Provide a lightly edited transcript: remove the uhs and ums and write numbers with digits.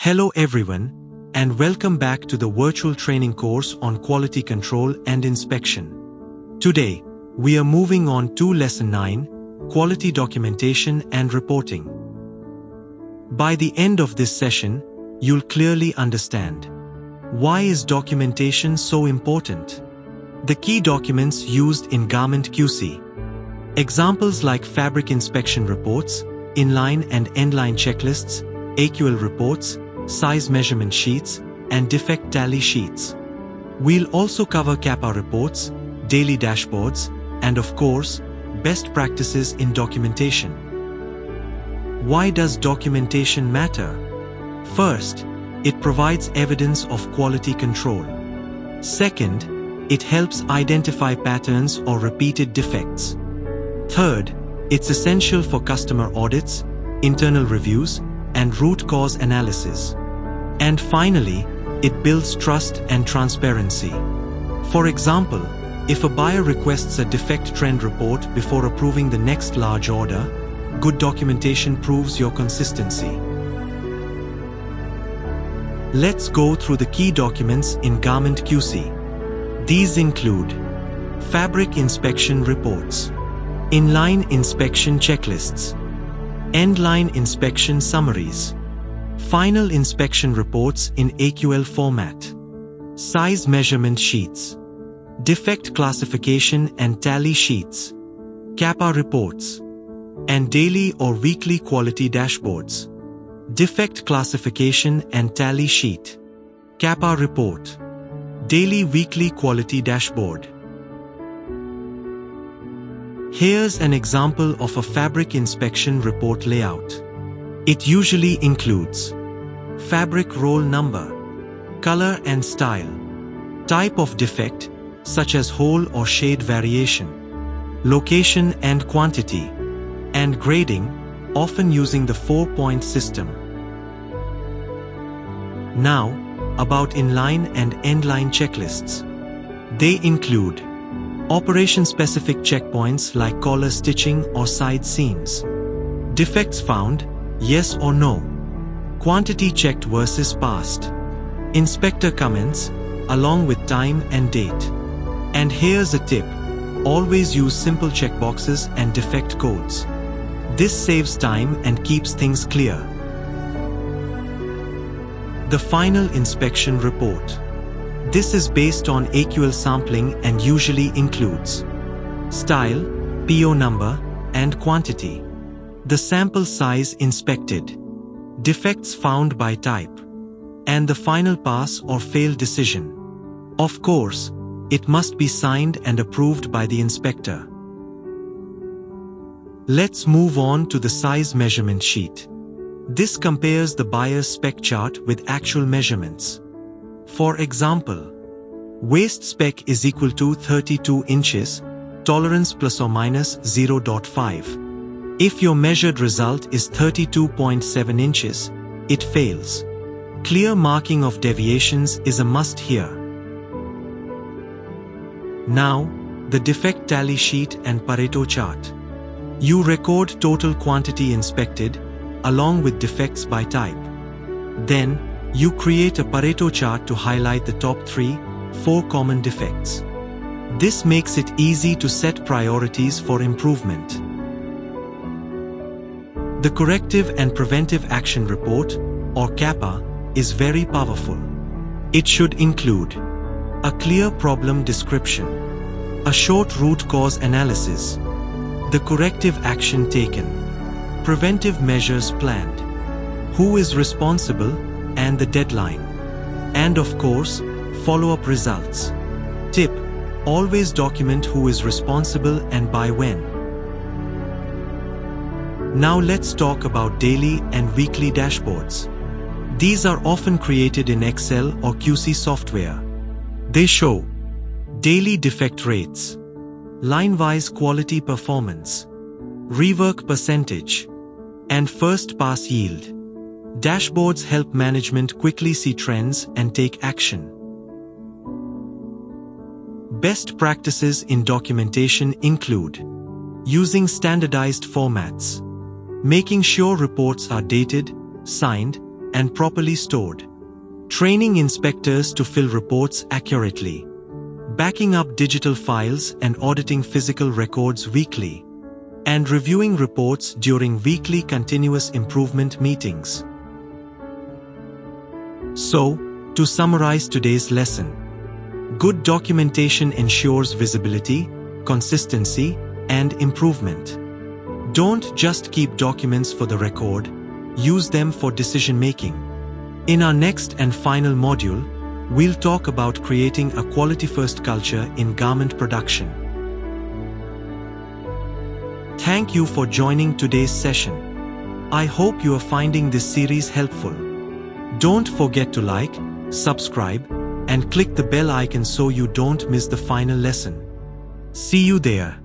Hello everyone, and welcome back to the virtual training course on quality control and inspection. Today, we are moving on to Lesson 9, Quality Documentation and Reporting. By the end of this session, you'll clearly understand why is documentation so important. The key documents used in garment QC. Examples like fabric inspection reports, inline and endline checklists, AQL reports, size measurement sheets, and defect tally sheets. We'll also cover CAPA reports, daily dashboards, and of course, best practices in documentation. Why does documentation matter? First, it provides evidence of quality control. Second, it helps identify patterns or repeated defects. Third, it's essential for customer audits, internal reviews, and root cause analysis. And finally, it builds trust and transparency. For example, if a buyer requests a defect trend report before approving the next large order, good documentation proves your consistency. Let's go through the key documents in garment QC. These include fabric inspection reports, inline inspection checklists, endline inspection summaries, final inspection reports in AQL format, size measurement sheets, defect classification and tally sheets, CAPA reports, and daily or weekly quality dashboards, defect classification and tally sheet, CAPA report, daily weekly quality dashboard. Here's an example of a fabric inspection report layout. It usually includes fabric roll number, color and style, type of defect, such as hole or shade variation, location and quantity, and grading, often using the 4-point system. Now, about inline and endline checklists. They include operation-specific checkpoints like collar stitching or side seams, defects found, yes or no, quantity checked versus passed, inspector comments, along with time and date. And here's a tip: always use simple checkboxes and defect codes. This saves time and keeps things clear. The final inspection report. This is based on AQL sampling and usually includes style, PO number, and quantity, the sample size inspected, defects found by type, and the final pass or fail decision. Of course, it must be signed and approved by the inspector. Let's move on to the size measurement sheet. This compares the buyer's spec chart with actual measurements. For example, waist spec is equal to 32 inches, tolerance plus or minus 0.5. If your measured result is 32.7 inches, it fails. Clear marking of deviations is a must here. Now, the defect tally sheet and Pareto chart. You record total quantity inspected, along with defects by type. Then, you create a Pareto chart to highlight the top 3-4 common defects. This makes it easy to set priorities for improvement. The Corrective and Preventive Action Report, or CAPA, is very powerful. It should include a clear problem description, a short root cause analysis, the corrective action taken, preventive measures planned, who is responsible, and the deadline. And of course, follow-up results. Tip: always document who is responsible and by when. Now let's talk about daily and weekly dashboards. These are often created in Excel or QC software. They show daily defect rates, line-wise quality performance, rework percentage, and first pass yield. Dashboards help management quickly see trends and take action. Best practices in documentation include using standardized formats, making sure reports are dated, signed, and properly stored. Training inspectors to fill reports accurately. Backing up digital files and auditing physical records weekly. And reviewing reports during weekly continuous improvement meetings. So, to summarize today's lesson, good documentation ensures visibility, consistency, and improvement. Don't just keep documents for the record, use them for decision-making. In our next and final module, we'll talk about creating a quality-first culture in garment production. Thank you for joining today's session. I hope you are finding this series helpful. Don't forget to like, subscribe, and click the bell icon so you don't miss the final lesson. See you there.